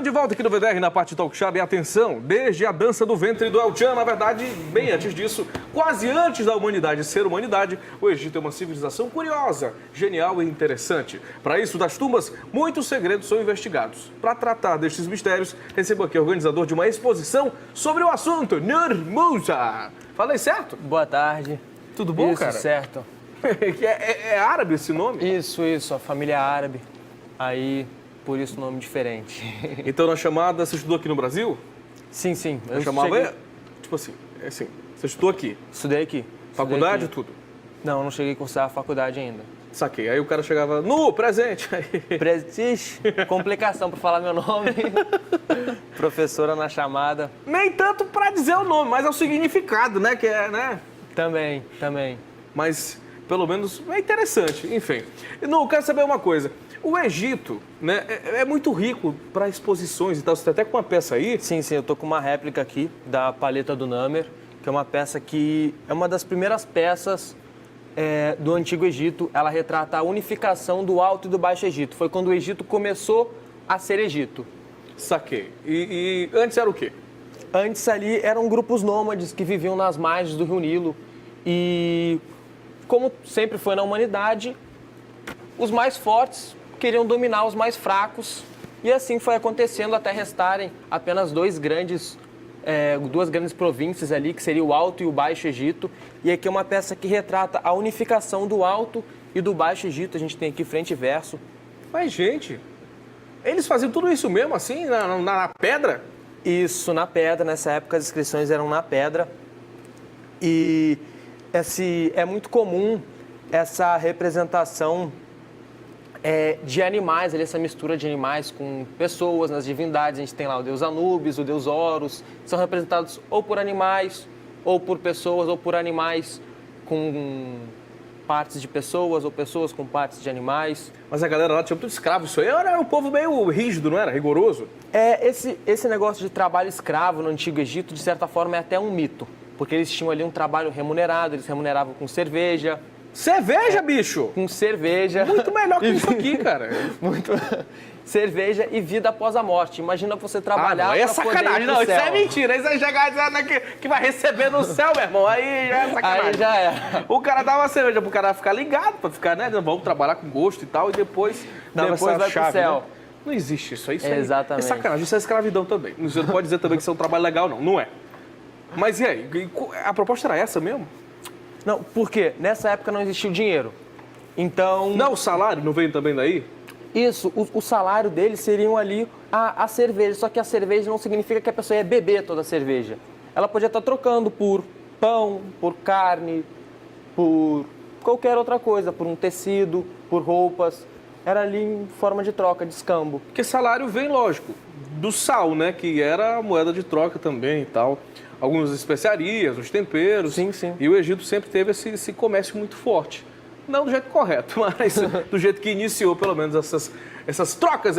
Estamos de volta aqui no VDR na parte Talk Show. E atenção, desde a dança do ventre do El Chan, na verdade, bem antes disso, quase antes da humanidade ser humanidade, o Egito é uma civilização curiosa, genial e interessante. Para isso, das tumbas, muitos segredos são investigados. Para tratar destes mistérios, recebo aqui o organizador de uma exposição sobre o assunto, Nur Musa. Falei certo? Boa tarde. Tudo bom, isso, cara? Certo. É árabe esse nome? Isso, a família árabe. Aí, por isso o nome diferente. Então, na chamada, você estudou aqui no Brasil? Sim. Eu chamava, tipo assim, você estudou aqui? Estudei aqui. Faculdade, tudo? Não cheguei a cursar a faculdade ainda. Saquei. Aí o cara chegava, presente. Ixi, complicação para falar meu nome. Professora na chamada. Nem tanto para dizer o nome, mas é o significado, né? Que é, né? Também. Mas, pelo menos, é interessante. Enfim. Não, eu quero saber uma coisa. O Egito, né, é muito rico para exposições e tal. Você tá até com uma peça aí? Sim, eu tô com uma réplica aqui da paleta do Namer, que é uma peça que é uma das primeiras peças do Antigo Egito. Ela retrata a unificação do Alto e do Baixo Egito. Foi quando o Egito começou a ser Egito. Saquei. E antes era o quê? Antes ali eram grupos nômades que viviam nas margens do Rio Nilo. E, como sempre foi na humanidade, os mais fortes queriam dominar os mais fracos. E assim foi acontecendo até restarem apenas duas grandes províncias ali, que seria o Alto e o Baixo Egito. E aqui é uma peça que retrata a unificação do Alto e do Baixo Egito. A gente tem aqui frente e verso. Mas, gente, eles faziam tudo isso mesmo assim, na pedra? Isso, na pedra. Nessa época as inscrições eram na pedra. E é muito comum essa representação de animais, essa mistura de animais com pessoas, nas divindades. A gente tem lá o deus Anubis, o deus Horus. São representados ou por animais, ou por pessoas, ou por animais com partes de pessoas, ou pessoas com partes de animais. Mas a galera lá tinha muito escravo. Isso aí era um povo meio rígido, não era? Rigoroso? Esse negócio de trabalho escravo no Antigo Egito, de certa forma, é até um mito. Porque eles tinham ali um trabalho remunerado, eles remuneravam com cerveja. Cerveja, bicho? Com cerveja. Muito melhor que isso aqui, cara. Muito. Cerveja e vida após a morte. Imagina você trabalhar não, é sacanagem. Não, isso é mentira. Isso é chegar dizendo que vai receber no céu, meu irmão. Aí já é sacanagem. Aí já é. O cara dava uma cerveja pro cara ficar ligado, pra ficar, né? Vamos trabalhar com gosto e tal, e depois dava essa vai chave, pro céu. Né? Não existe isso aí. Exatamente. É sacanagem. Isso é escravidão também. Você não pode dizer também que isso é um trabalho legal, não. Não é. Mas e aí? A proposta era essa mesmo? Não, porque nessa época não existia o dinheiro. Então... Não, o salário não veio também daí? Isso, o salário deles seriam ali a cerveja. Só que a cerveja não significa que a pessoa ia beber toda a cerveja. Ela podia estar trocando por pão, por carne, por qualquer outra coisa, por um tecido, por roupas. Era ali em forma de troca, de escambo. Porque salário vem, lógico, do sal, né? Que era a moeda de troca também e tal. Algumas especiarias, os temperos. Sim. E o Egito sempre teve esse comércio muito forte. Não do jeito correto, mas do jeito que iniciou, pelo menos, essas trocas,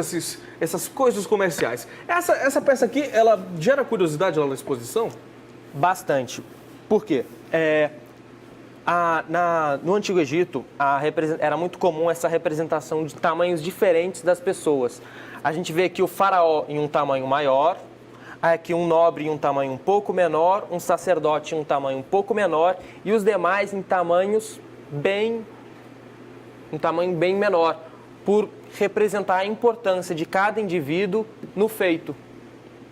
essas coisas comerciais. Essa peça aqui, ela gera curiosidade lá na exposição? Bastante. Por quê? No Antigo Egito, era muito comum essa representação de tamanhos diferentes das pessoas. A gente vê aqui o faraó em um tamanho maior, aqui um nobre em um tamanho um pouco menor, um sacerdote em um tamanho um pouco menor e os demais em um tamanho bem menor, por representar a importância de cada indivíduo no feito.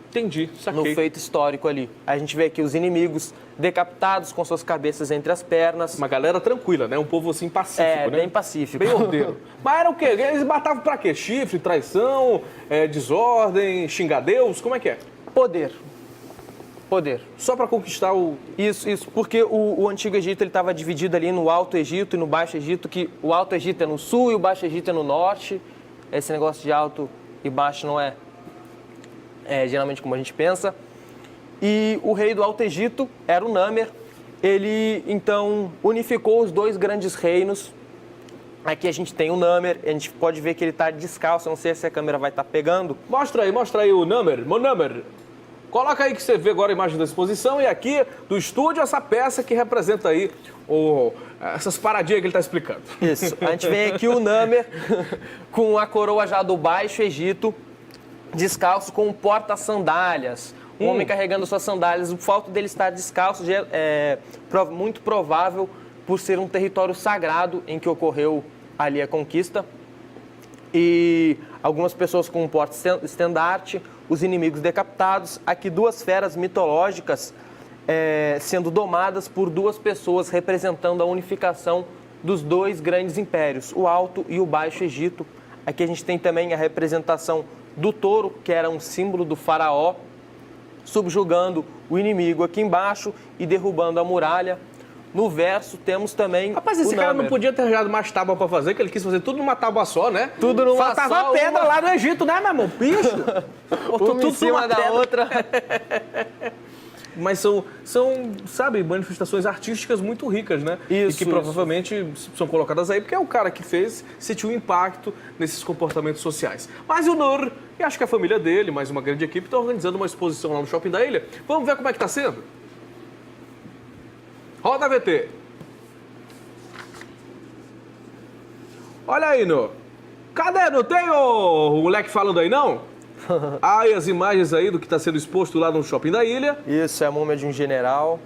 Entendi, saquei. No feito histórico ali. A gente vê aqui os inimigos decapitados com suas cabeças entre as pernas. Uma galera tranquila, né? Um povo assim pacífico, né? Bem pacífico. Bem ordeiro. Mas era o quê? Eles matavam pra quê? Chifre, traição, desordem, xingar Deus? Como é que é? Poder. Só para conquistar o... Isso. Porque o Antigo Egito estava dividido ali no Alto Egito e no Baixo Egito, que o Alto Egito é no sul e o Baixo Egito é no norte. Esse negócio de alto e baixo não é geralmente como a gente pensa. E o rei do Alto Egito era o Namer. Ele, então, unificou os dois grandes reinos. Aqui a gente tem o Namer, a gente pode ver que ele está descalço, não sei se a câmera vai estar pegando. Mostra aí o Namer, meu Namer. Coloca aí que você vê agora a imagem da exposição e aqui do estúdio essa peça que representa aí essas paradinhas que ele está explicando. Isso, a gente vem aqui o Namer com a coroa já do Baixo Egito, descalço com um porta-sandálias. Um homem carregando suas sandálias. O fato dele estar descalço é muito provável por ser um território sagrado em que ocorreu ali a conquista. E algumas pessoas com um porta-estandarte, os inimigos decapitados. Aqui 2 feras mitológicas sendo domadas por 2 pessoas representando a unificação dos 2 grandes impérios, o Alto e o Baixo Egito. Aqui a gente tem também a representação do touro, que era um símbolo do faraó, subjugando o inimigo aqui embaixo e derrubando a muralha. No verso temos também Rapaz, esse cara não podia ter arranjado mais tábua pra fazer, que ele quis fazer tudo numa tábua só, né? Tudo numa Faltava só, pedra lá no Egito, né, meu irmão? Bicho! Botou uma em cima da pedra. outra. Mas sabe, manifestações artísticas muito ricas, né? Isso, e que provavelmente são colocadas aí porque é o cara que fez, sentiu impacto nesses comportamentos sociais. Mas o Nur, e acho que a família dele, mais uma grande equipe, está organizando uma exposição lá no Shopping da Ilha. Vamos ver como é que tá sendo? Roda VT. Olha aí, Nur. Cadê? Não tem o moleque falando aí, não? Aí as imagens aí do que está sendo exposto lá no Shopping da Ilha. Isso, é a múmia de um general.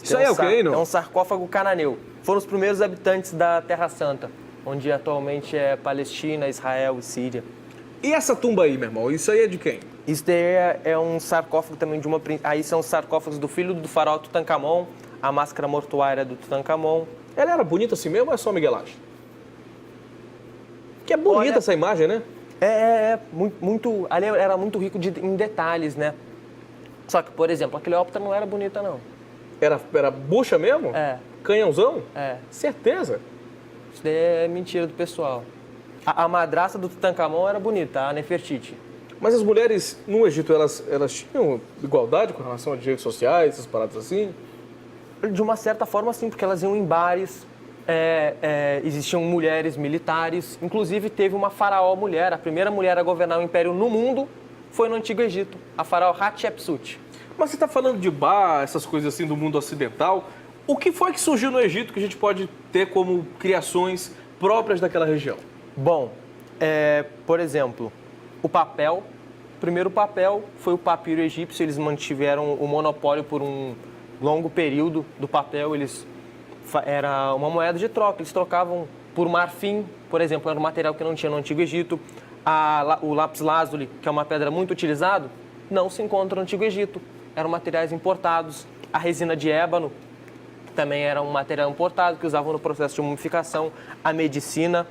Isso aí é o que aí, não? É um sarcófago cananeu. Foram os primeiros habitantes da Terra Santa, onde atualmente é Palestina, Israel e Síria. E essa tumba aí, meu irmão? Isso aí é de quem? Isso daí é um sarcófago também de uma... Aí são os sarcófagos do filho do faraó Tutankhamon, a máscara mortuária do Tutankhamon. Ela era bonita assim mesmo ou é só miguelagem? Que é bonita Olha, essa imagem, né? Muito... Ali era muito rico em detalhes, né? Só que, por exemplo, a Cleópatra não era bonita, não. Era bucha mesmo? É. Canhãozão? É. Certeza? Isso daí é mentira do pessoal. A madrasta do Tutankhamon era bonita, a Nefertiti. Mas as mulheres no Egito, elas tinham igualdade com relação a direitos sociais, essas paradas assim? De uma certa forma, sim, porque elas iam em bares, existiam mulheres militares, inclusive teve uma faraó mulher, a primeira mulher a governar o império no mundo foi no Antigo Egito, a faraó Hatshepsut. Mas você está falando de bar, essas coisas assim do mundo ocidental. O que foi que surgiu no Egito que a gente pode ter como criações próprias daquela região? Bom, por exemplo, o papel. O primeiro papel foi o papiro egípcio, eles mantiveram o monopólio por um longo período do papel, era uma moeda de troca, eles trocavam por marfim, por exemplo, era um material que não tinha no Antigo Egito. O lápis lazuli, que é uma pedra muito utilizada, não se encontra no Antigo Egito, eram materiais importados. A resina de ébano, que também era um material importado, que usavam no processo de mumificação. A medicina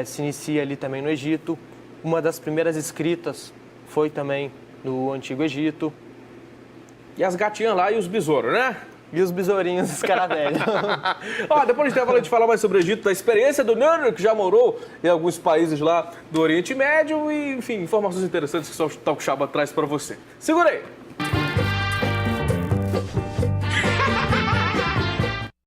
se inicia ali também no Egito. Uma das primeiras escritas foi também no Antigo Egito. E as gatinhas lá e os besouros, né? E os besourinhos escaravelhos. Ó, depois de a gente falar mais sobre o Egito, da experiência do Nur, que já morou em alguns países lá do Oriente Médio e, enfim, informações interessantes que só o Talk Shaba traz para você. Segura aí!